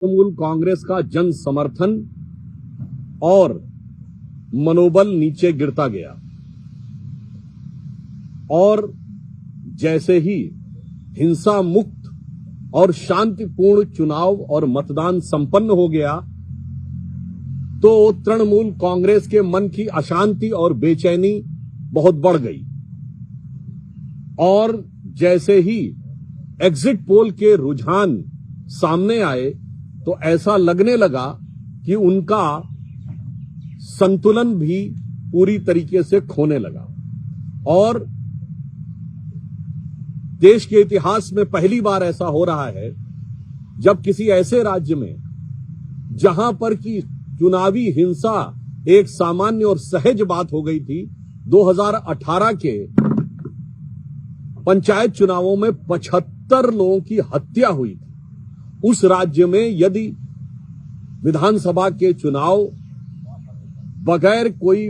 तृणमूल कांग्रेस का जन समर्थन और मनोबल नीचे गिरता गया और जैसे ही हिंसा मुक्त और शांतिपूर्ण चुनाव और मतदान संपन्न हो गया तो तृणमूल कांग्रेस के मन की अशांति और बेचैनी बहुत बढ़ गई और जैसे ही एग्जिट पोल के रुझान सामने आए तो ऐसा लगने लगा कि उनका संतुलन भी पूरी तरीके से खोने लगा और देश के इतिहास में पहली बार ऐसा हो रहा है जब किसी ऐसे राज्य में जहां पर की चुनावी हिंसा एक सामान्य और सहज बात हो गई थी, 2018 के पंचायत चुनावों में 75 लोगों की हत्या हुई थी। उस राज्य में यदि विधानसभा के चुनाव बगैर कोई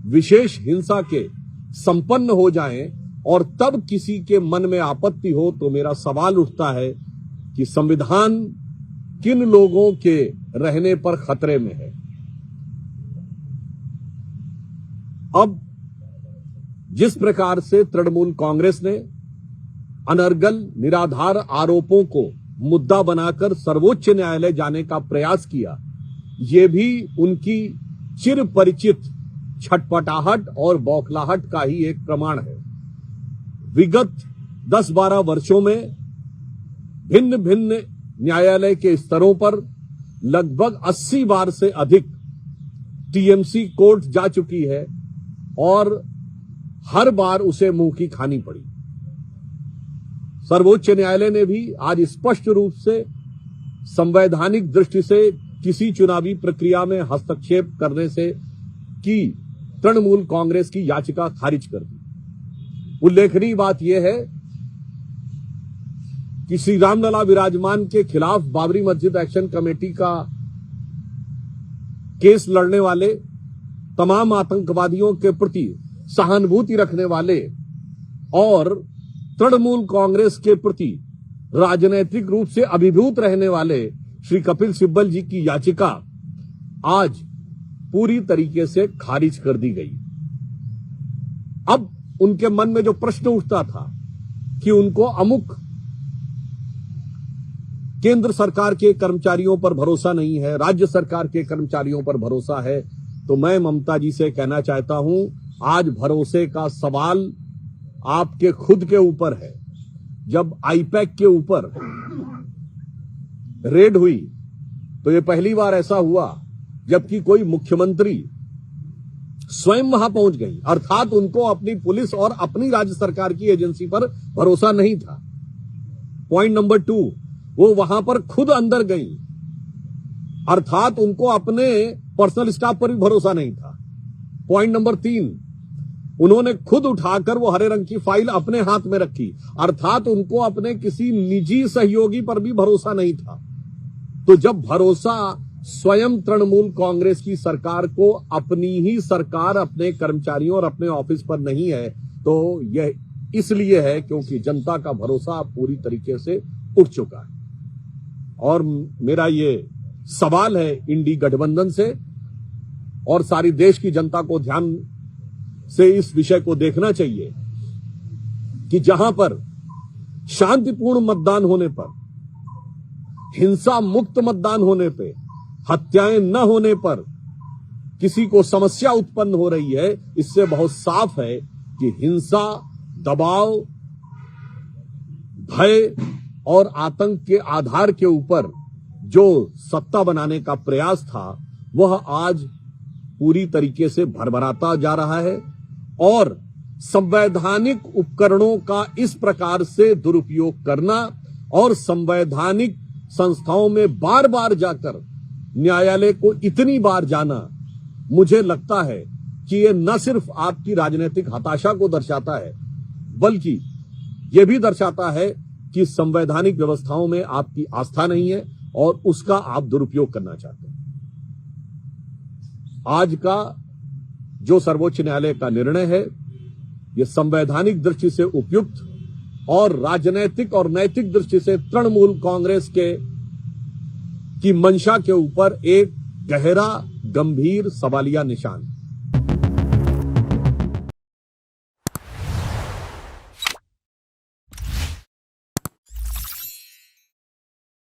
विशेष हिंसा के संपन्न हो जाएं और तब किसी के मन में आपत्ति हो तो मेरा सवाल उठता है कि संविधान किन लोगों के रहने पर खतरे में है। अब जिस प्रकार से तृणमूल कांग्रेस ने अनर्गल निराधार आरोपों को मुद्दा बनाकर सर्वोच्च न्यायालय जाने का प्रयास किया, ये भी उनकी चिर परिचित छटपटाहट और बौखलाहट का ही एक प्रमाण है। विगत 10-12 वर्षों में भिन्न भिन्न न्यायालय के स्तरों पर लगभग 80 बार से अधिक टीएमसी कोर्ट जा चुकी है और हर बार उसे मुंह की खानी पड़ी। सर्वोच्च न्यायालय ने भी आज स्पष्ट रूप से संवैधानिक दृष्टि से किसी चुनावी प्रक्रिया में हस्तक्षेप करने से की तृणमूल कांग्रेस की याचिका खारिज कर दी। उल्लेखनीय बात यह है कि श्री रामलला विराजमान के खिलाफ बाबरी मस्जिद एक्शन कमेटी का केस लड़ने वाले तमाम आतंकवादियों के प्रति सहानुभूति रखने वाले और तृणमूल कांग्रेस के प्रति राजनीतिक रूप से अभिभूत रहने वाले श्री कपिल सिब्बल जी की याचिका आज पूरी तरीके से खारिज कर दी गई। अब उनके मन में जो प्रश्न उठता था कि उनको अमुक केंद्र सरकार के कर्मचारियों पर भरोसा नहीं है, राज्य सरकार के कर्मचारियों पर भरोसा है, तो मैं ममता जी से कहना चाहता हूं आज भरोसे का सवाल आपके खुद के ऊपर है। जब आईपैक के ऊपर रेड हुई तो ये पहली बार ऐसा हुआ जबकि कोई मुख्यमंत्री स्वयं वहां पहुंच गई, अर्थात उनको अपनी पुलिस और अपनी राज्य सरकार की एजेंसी पर भरोसा नहीं था। पॉइंट नंबर 2, वो वहां पर खुद अंदर गई, अर्थात उनको अपने पर्सनल स्टाफ पर भी भरोसा नहीं था। पॉइंट नंबर 3, उन्होंने खुद उठाकर वो हरे रंग की फाइल अपने हाथ में रखी, अर्थात उनको अपने किसी निजी सहयोगी पर भी भरोसा नहीं था। तो जब भरोसा स्वयं तृणमूल कांग्रेस की सरकार को अपनी ही सरकार अपने कर्मचारियों और अपने ऑफिस पर नहीं है तो यह इसलिए है क्योंकि जनता का भरोसा पूरी तरीके से उठ चुका है। और मेरा ये सवाल है इंडी गठबंधन से और सारी देश की जनता को ध्यान से इस विषय को देखना चाहिए कि जहां पर शांतिपूर्ण मतदान होने पर, हिंसा मुक्त मतदान होने पे, हत्याएं न होने पर किसी को समस्या उत्पन्न हो रही है, इससे बहुत साफ है कि हिंसा, दबाव, भय और आतंक के आधार के ऊपर जो सत्ता बनाने का प्रयास था वह आज पूरी तरीके से भरभराता जा रहा है और संवैधानिक उपकरणों का इस प्रकार से दुरुपयोग करना और संवैधानिक संस्थाओं में बार बार जाकर न्यायालय को इतनी बार जाना, मुझे लगता है कि यह न सिर्फ आपकी राजनीतिक हताशा को दर्शाता है बल्कि यह भी दर्शाता है कि संवैधानिक व्यवस्थाओं में आपकी आस्था नहीं है और उसका आप दुरुपयोग करना चाहते हैं। आज का जो सर्वोच्च न्यायालय का निर्णय है यह संवैधानिक दृष्टि से उपयुक्त और राजनैतिक और नैतिक दृष्टि से तृणमूल कांग्रेस के कि मंशा के ऊपर एक गहरा गंभीर सवालिया निशान है।